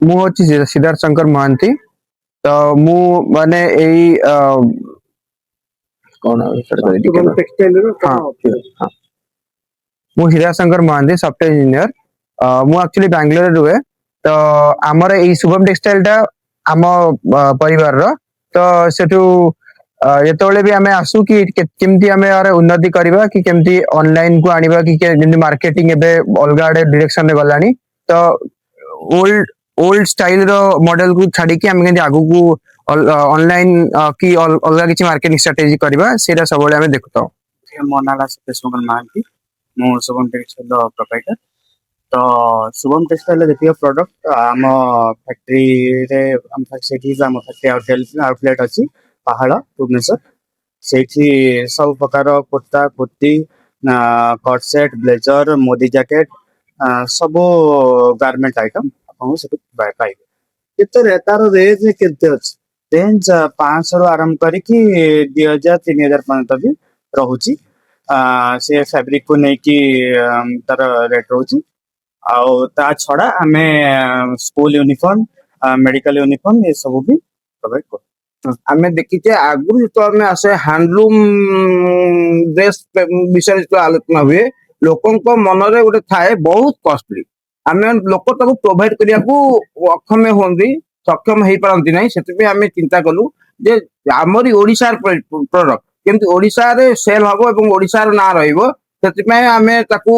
ମୁଁ ହଉଛି ସିଦ୍ଧାର୍ଥ ଶଙ୍କର ମହାନ୍ତି। ତ ମୁଁ ମାନେ ଏଇ କଣ शुभम टेक्सटाइल रो ହଁ कौन ହଁ ମୁଁ ହୀରା ଶଙ୍କର ମହାନ୍ତି ସଫ୍ଟୱେयर ଇଞ୍ଜିନିୟର। ମୁଁ ଆକ୍ଚୁଆଲି ବାଙ୍ଗାଲୋରରେ ରୁହେ। ତ ଆମର ଏଇ ଶୁଭମ ଟେକ୍ସଟାଇଲ ଟା ଆମ ପରିବାରର। ତ ସେଠୁ ଯେତେବେଳେ ବି ଆମେ ଆସୁ କି କେମିତି ଆମେ ଉନ୍ନତି କରିବା କି କେମିତି ଅନଲାଇନ କୁ ଆଣିବା କି ଯେମିତି ମାର୍କେଟିଂ ଏବେ ଅଲଗା ଆଡେ ଡିରେକ୍ସନ ରେ ଗଲାଣି। ତ ଓଲ୍ଡ ଓଲ୍ଡ ଷ୍ଟାଇଲ ର ମଡେଲ କୁ ଛାଡିକି ଆମେ କେମିତି ଆଗକୁ ଅନଲାଇନ କି ଅଲଗା କିଛି ମାର୍କେଟିଂ ଷ୍ଟ୍ରାଟେଜି କରିବା ସେଇଟା ସବୁବେଳେ ଆମେ ଦେଖୁଥାଉ। ମୋ ନାଁ ହେଲା ସତୀଶ କୁମାର ମହାନ୍ତି। ମୁଁ ଶୁଭମ ଟେକ୍ସଟାଇଲ ପ୍ରୋପାଇଟର। ତ ଶୁଭମ ଟେକ୍ସଟାଇଲ ଯେତିକି ପ୍ରଡକ୍ଟ ଆମ ଫ୍ୟାକ୍ଟ୍ରିରେ ସେଠି ଆମ ଫ୍ୟାକ୍ଟ୍ରି ଆଉଟଲେଟ୍ ଅଛି ପାହାଳ ଭୁବନେଶ୍ୱର। ସେଇଠି ସବୁ ପ୍ରକାର kurta kurti cut set blazer Modi jacket ସବୁ ଗାର୍ମେଣ୍ଟ ଆଇଟମ ଆପଣଙ୍କୁ ସେଠି ପାଇବେ। କେତେ ତାର ରେଞ୍ଜ କେତେ ଅଛି? ରେଞ୍ଜ 500 ରୁ ଆରମ୍ଭ କରିକି 2000 3000 ପର୍ଯ୍ୟନ୍ତ ବି ରହୁଛି। ସେ ଫ୍ୟାବ୍ରିକ କୁ ନେଇକି ତାର ରେଟ୍ ରହୁଛି। ଆଉ ତା ଛଡା ଆମେ ସ୍କୁଲ ୟୁନିଫର୍ମ ମେଡିକାଲ ୟୁନିଫର୍ମ ଏ ସବୁ ବି ପ୍ରୋଭାଇଡ କରୁ। ଆମେ ଦେଖିଛେ ଆଗରୁ ଯେତେବେଳେ ଆମେ ଆସେ ହ୍ୟାଣ୍ଡଲୁମ ଡ୍ରେସ ବିଷୟରେ ଯେତେବେଳେ ଆଲୋଚନା ହୁଏ ଲୋକଙ୍କ ମନରେ ଗୋଟେ ଥାଏ ବହୁତ କଷ୍ଟଲି। ଆମେ ଲୋକ ତାକୁ ପ୍ରୋଭାଇଡ କରିବାକୁ ଅକ୍ଷମ ହୁଅନ୍ତି, ସକ୍ଷମ ହେଇପାରନ୍ତି ନାହିଁ। ସେଥିପାଇଁ ଆମେ ଚିନ୍ତା କଲୁ ଯେ ଆମରି ଓଡିଶାର ପ୍ରଡକ୍ଟ କେମିତି ଓଡିଶାରେ ସେଲ ହବ ଏବଂ ଓଡିଶାର ନାଁ ରହିବ। ସେଥିପାଇଁ ଆମେ ତାକୁ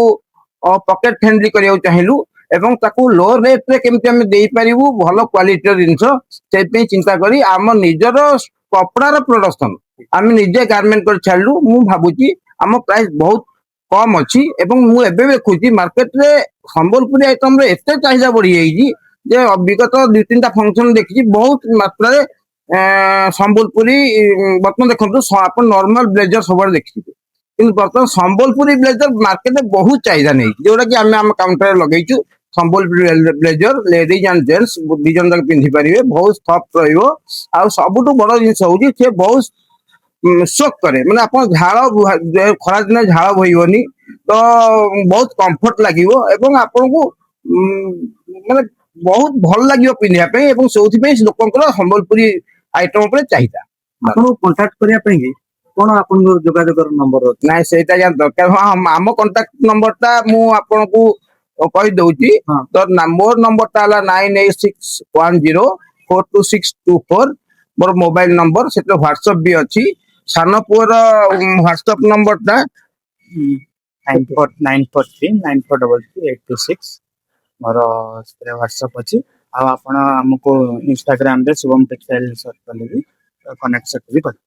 ପକେଟ ଫ୍ରେଣ୍ଡଲି କରିବାକୁ ଚାହିଁଲୁ ଏବଂ ତାକୁ ଲୋ ରେଟ ରେ କେମିତି ଆମେ ଦେଇପାରିବୁ ଭଲ କ୍ୱାଲିଟିର ଜିନିଷ ସେଇଥିପାଇଁ ଚିନ୍ତା କରି ଆମ ନିଜର କପଡାର ପ୍ରଡକ୍ସନ ଆମେ ନିଜେ ଗାର୍ମେଣ୍ଟ କରି ଛାଡିଲୁ। ମୁଁ ଭାବୁଛି ଆମ ପ୍ରାଇସ ବହୁତ କମ ଅଛି ଏବଂ ମୁଁ ଏବେ ବି ଦେଖୁଛି ମାର୍କେଟରେ ସମ୍ବଲପୁରୀ ଆଇଟମ ର ଏତେ ଚାହିଦା ବଢିଯାଇଛି ଯେ ବିଗତ 2-3ଟା ଫଙ୍କସନ ଦେଖିଛି ବହୁତ ମାତ୍ରାରେ ସମ୍ବଲପୁରୀ ବର୍ତ୍ତମାନ ଦେଖନ୍ତୁ ଆପଣ ନର୍ମାଲ ବ୍ଲେଜର ସବୁଆଡେ ଦେଖିଥିବେ କିନ୍ତୁ ବର୍ତ୍ତମାନ ସମ୍ବଲପୁରୀ ବ୍ଲେଜର ମାର୍କେଟରେ ବହୁତ ଚାହିଦା ନେଇଛି ଯୋଉଟା କି ଆମେ ଆମ କାଉଣ୍ଟରରେ ଲଗେଇଛୁ। Sambalpuri blazer ladies and gents ଦି ଜଣ ଯାକ ପିନ୍ଧି ପାରିବେ, ବହୁତ ସଫ୍ଟ ରହିବ। ଆଉ ସବୁଠୁ ବଡ ଜିନିଷ ହଉଛି ସେ ବହୁତ ସୋକ୍ କରେ, ମାନେ ଆପଣ ଝାଳ ଖରାଦିନେ ଝାଳ ବୋହିବନି। ତ ବହୁତ କମ୍ଫର୍ଟ ଲାଗିବ ଏବଂ ଆପଣଙ୍କୁ ମାନେ ବହୁତ ଭଲ ଲାଗିବ ପିନ୍ଧିବା ପାଇଁ ଏବଂ ସେଇଥିପାଇଁ ଲୋକଙ୍କର ସମ୍ବଲପୁରୀ ଆଇଟମ ଉପରେ ଚାହିଦା। ଆପଣଙ୍କୁ କଣ୍ଟାକ୍ଟ କରିବା ପାଇଁ କି କଣ ଆପଣଙ୍କର ଯୋଗାଯୋଗର ନମ୍ବର ଅଛି? ନାଇଁ ସେଇଟା ଦରକାର। ହଁ ଆମ କଣ୍ଟାକ୍ଟ ନମ୍ବର ଟା ମୁଁ ଆପଣଙ୍କୁ କହିଦଉଛି। ହଁ। ତ ମୋର ନମ୍ବର ଟା ହେଲା 9861042624। ମୋର ମୋବାଇଲ ନମ୍ବର, ସେଥିରେ ହ୍ୱାଟ୍ସଆପ ବି ଅଛି। ସାନ ପୁଅର ହ୍ୱାଟ୍ସଆପ ନମ୍ବର ଟା 9493943386 ମୋର ସେଥିରେ ହ୍ୱାଟ୍ସଆପ ଅଛି। ଆଉ ଆପଣ ଆମକୁ ଇନଷ୍ଟାଗ୍ରାମ ରେ ଶୁଭମ ଟେକ୍ସଟାଇଲ ସର୍ଚ୍ଚ କଲେ ବି କନେକ୍ଟ ବି କରିବେ।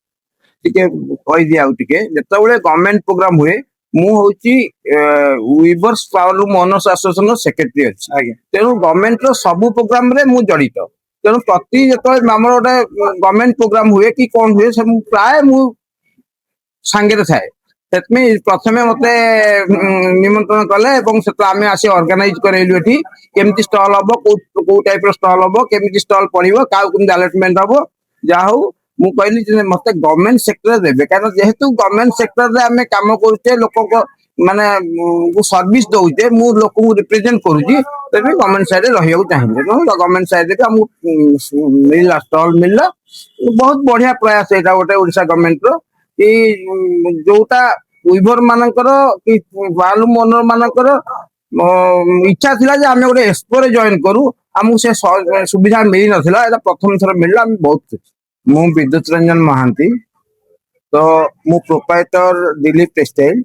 ଟିକେ କହିଦିଏ ଆଉ ଟିକେ। ଯେତେବେଳେ ଗଭର୍ଣ୍ଣମେଣ୍ଟ ପ୍ରୋଗ୍ରାମ ହୁଏ ମୁଁ ହଉଛି weavers powerloom owners association secretary ଅଛି। ଆଜ୍ଞା। ତେଣୁ ଗଭର୍ଣ୍ଣମେଣ୍ଟ ର ସବୁ ପ୍ରୋଗ୍ରାମ ରେ ମୁଁ ଜଡିତ। ତେଣୁ ପ୍ରତି ଯେତେବେଳେ ଆମର ଗୋଟେ ଗଭର୍ଣ୍ଣମେଣ୍ଟ ପ୍ରୋଗ୍ରାମ ହୁଏ କି କଣ ହୁଏ ପ୍ରାୟ ମୁଁ ସାଙ୍ଗରେ ଥାଏ। ସେଥିପାଇଁ ପ୍ରଥମେ ମତେ ନିମନ୍ତ୍ରଣ କଲେ ଏବଂ ସେଟା ଆମେ ଆସି ଅର୍ଗାନାଇଜ କରେଇଲୁ ଏଠି କେମିତି ଷ୍ଟଲ ହବ, କୋଉ ଟାଇପ ର ଷ୍ଟଲ ହବ, କେମିତି ଷ୍ଟଲ ପଡିବ, କାହାକୁ କେମିତି ଆଲଟମେଣ୍ଟ ହବ। ଯାହା ହଉ ମୁଁ କହିଲି ଯେ ମତେ ଗଭର୍ଣ୍ଣମେଣ୍ଟ ସେକ୍ଟରରେ ଦେବେ, କାରଣ ଯେହେତୁ ଗଭର୍ଣ୍ଣମେଣ୍ଟ ସେକ୍ଟରରେ ଆମେ କାମ କରୁଛେ, ଲୋକଙ୍କ ମାନେ ସର୍ଭିସ ଦଉଛେ, ମୁଁ ଲୋକଙ୍କୁ ରିପ୍ରେଜେଣ୍ଟ କରୁଛି। ତେବେ ଗଭର୍ଣ୍ଣମେଣ୍ଟ ସାଇଡରେ ରହିବାକୁ ଚାହିଁବି ଏବଂ ଗଭର୍ଣ୍ଣମେଣ୍ଟ ସାଇଡରେ ଆମକୁ ମିଳିଲା ଷ୍ଟଲ ମିଳିଲା। ବହୁତ ବଢିଆ ପ୍ରୟାସ ଏଇଟା ଗୋଟେ ଓଡିଶା ଗଭର୍ଣ୍ଣମେଣ୍ଟ ର କି ଯୋଉଟା ୱିଭର ମାନଙ୍କର କି ପାୱାରଲୁମ୍ ଓନର ମାନଙ୍କର ଇଚ୍ଛା ଥିଲା ଯେ ଆମେ ଗୋଟେ ଏକ୍ସପୋରେ ଜଏନ କରୁ, ଆମକୁ ସେ ସୁବିଧା ମିଳିନଥିଲା। ଏଇଟା ପ୍ରଥମ ଥର ମିଳିଲା, ଆମେ ବହୁତ ଖୁସି। ମୁଁ ବିଦ୍ୟୁତ ରଞ୍ଜନ ମହାନ୍ତି। ତ ମୁଁ ପ୍ରୋପାଇଟର ଦିଲ୍ଲୀପ ଟେକ୍ସଟାଇଲ।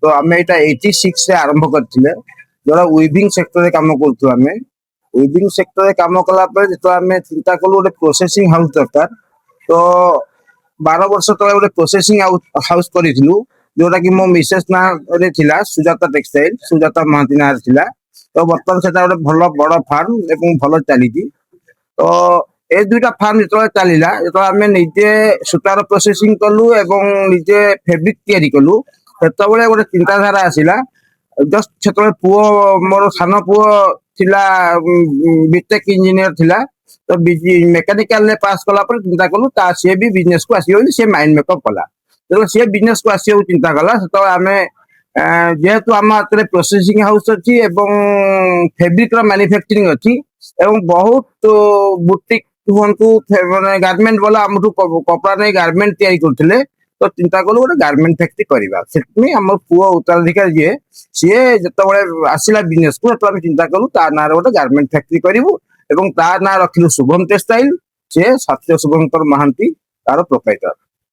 ତ ଆମେ ଏଇଟା 86 ରେ ଆରମ୍ଭ କରିଥିଲେ, ଯୋଉଟା ୱିଭିଂ ସେକ୍ଟରରେ କାମ କରୁଛୁ। ଆମେ ୱିଭିଂ ସେକ୍ଟରରେ କାମ କଲା ପରେ ଯେତେବେଳେ ଆମେ ଚିନ୍ତା କଲୁ ଗୋଟେ ପ୍ରୋସେସିଂ ହାଉସ ଦରକାର, ତ 12 ବର୍ଷ ତଳେ ଗୋଟେ ପ୍ରୋସେସିଂ ହାଉସ କରିଥିଲୁ, ଯୋଉଟା କି ମୋ ମିସେସ ନାଁରେ ଥିଲା ସୁଜାତା ଟେକ୍ସଟାଇଲ, ସୁଜାତା ମହାନ୍ତି ନାଁରେ ଥିଲା। ତ ବର୍ତ୍ତମାନ ସେଟା ଗୋଟେ ଭଲ ବଡ ଫାର୍ମ ଏବଂ ଭଲ ଚାଲିଛି। ତ ଏ ଦୁଇଟା ଫାର୍ମ ଯେତେବେଳେ ଚାଲିଲା, ଯେତେବେଳେ ଆମେ ନିଜେ ସୂତାର ପ୍ରୋସେସିଂ କଲୁ ଏବଂ ନିଜେ ଫେବ୍ରିକ ତିଆରି କଲୁ, ସେତେବେଳେ ଗୋଟେ ଚିନ୍ତାଧାରା ଆସିଲା। ଜଷ୍ଟ ସେତେବେଳେ ପୁଅ ମୋର ସାନ ପୁଅ ଥିଲା ବିଟେକ୍ ଇଞ୍ଜିନିୟର ଥିଲା। ତ ମେକାନିକାଲରେ ପାସ୍ କଲା ପରେ ଚିନ୍ତା କଲୁ ସିଏ ବି ବିଜନେସ କୁ ଆସିବ ବୋଲି ସେ ମାଇଣ୍ଡ ମେକଅପ୍ କଲା। ଯେତେବେଳେ ସିଏ ବିଜନେସ କୁ ଆସିବାକୁ ଚିନ୍ତା କଲା, ସେତେବେଳେ ଆମେ ଯେହେତୁ ଆମ ହାତରେ ପ୍ରୋସେସିଂ ହାଉସ୍ ଅଛି ଏବଂ ଫେବ୍ରିକ ର ମ୍ୟାନୁଫ୍ୟାକ୍ଚରିଂ ଅଛି ଏବଂ ବହୁତ ବୁଟିକ ହୁଅନ୍ତୁ ମାନେ ଗାର୍ମେଣ୍ଟ ବାଲା ଆମଠୁ କପଡ଼ା ନେଇ ଗାର୍ମେଣ୍ଟ ତିଆରି କରୁଥିଲେ ତ ଚିନ୍ତା କଲୁ ଗୋଟେ ଗାର୍ମେଣ୍ଟ ଫ୍ୟାକ୍ଟ୍ରି କରିବା ସେଥିପାଇଁ ଆମ ପୁଅ ଉତ୍ତରାଧିକାରୀ ଯିଏ ସିଏ ଯେତେବେଳେ ଆସିଲା ବିଜନେସ କୁ ସେତେବେଳେ ଆମେ ଚିନ୍ତା କଲୁ ତା ନାଁରେ ଗୋଟେ ଗାର୍ମେଣ୍ଟ ଫ୍ୟାକ୍ଟ୍ରି କରିବୁ ଏବଂ ତା ନାଁ ରଖିଲୁ ଶୁଭମ ଟେକ୍ସଟାଇଲ ସିଏ ସତ୍ୟ ଶୁଭଙ୍କର ମହାନ୍ତି ତାର ପ୍ରୋପ୍ରାଇଟର।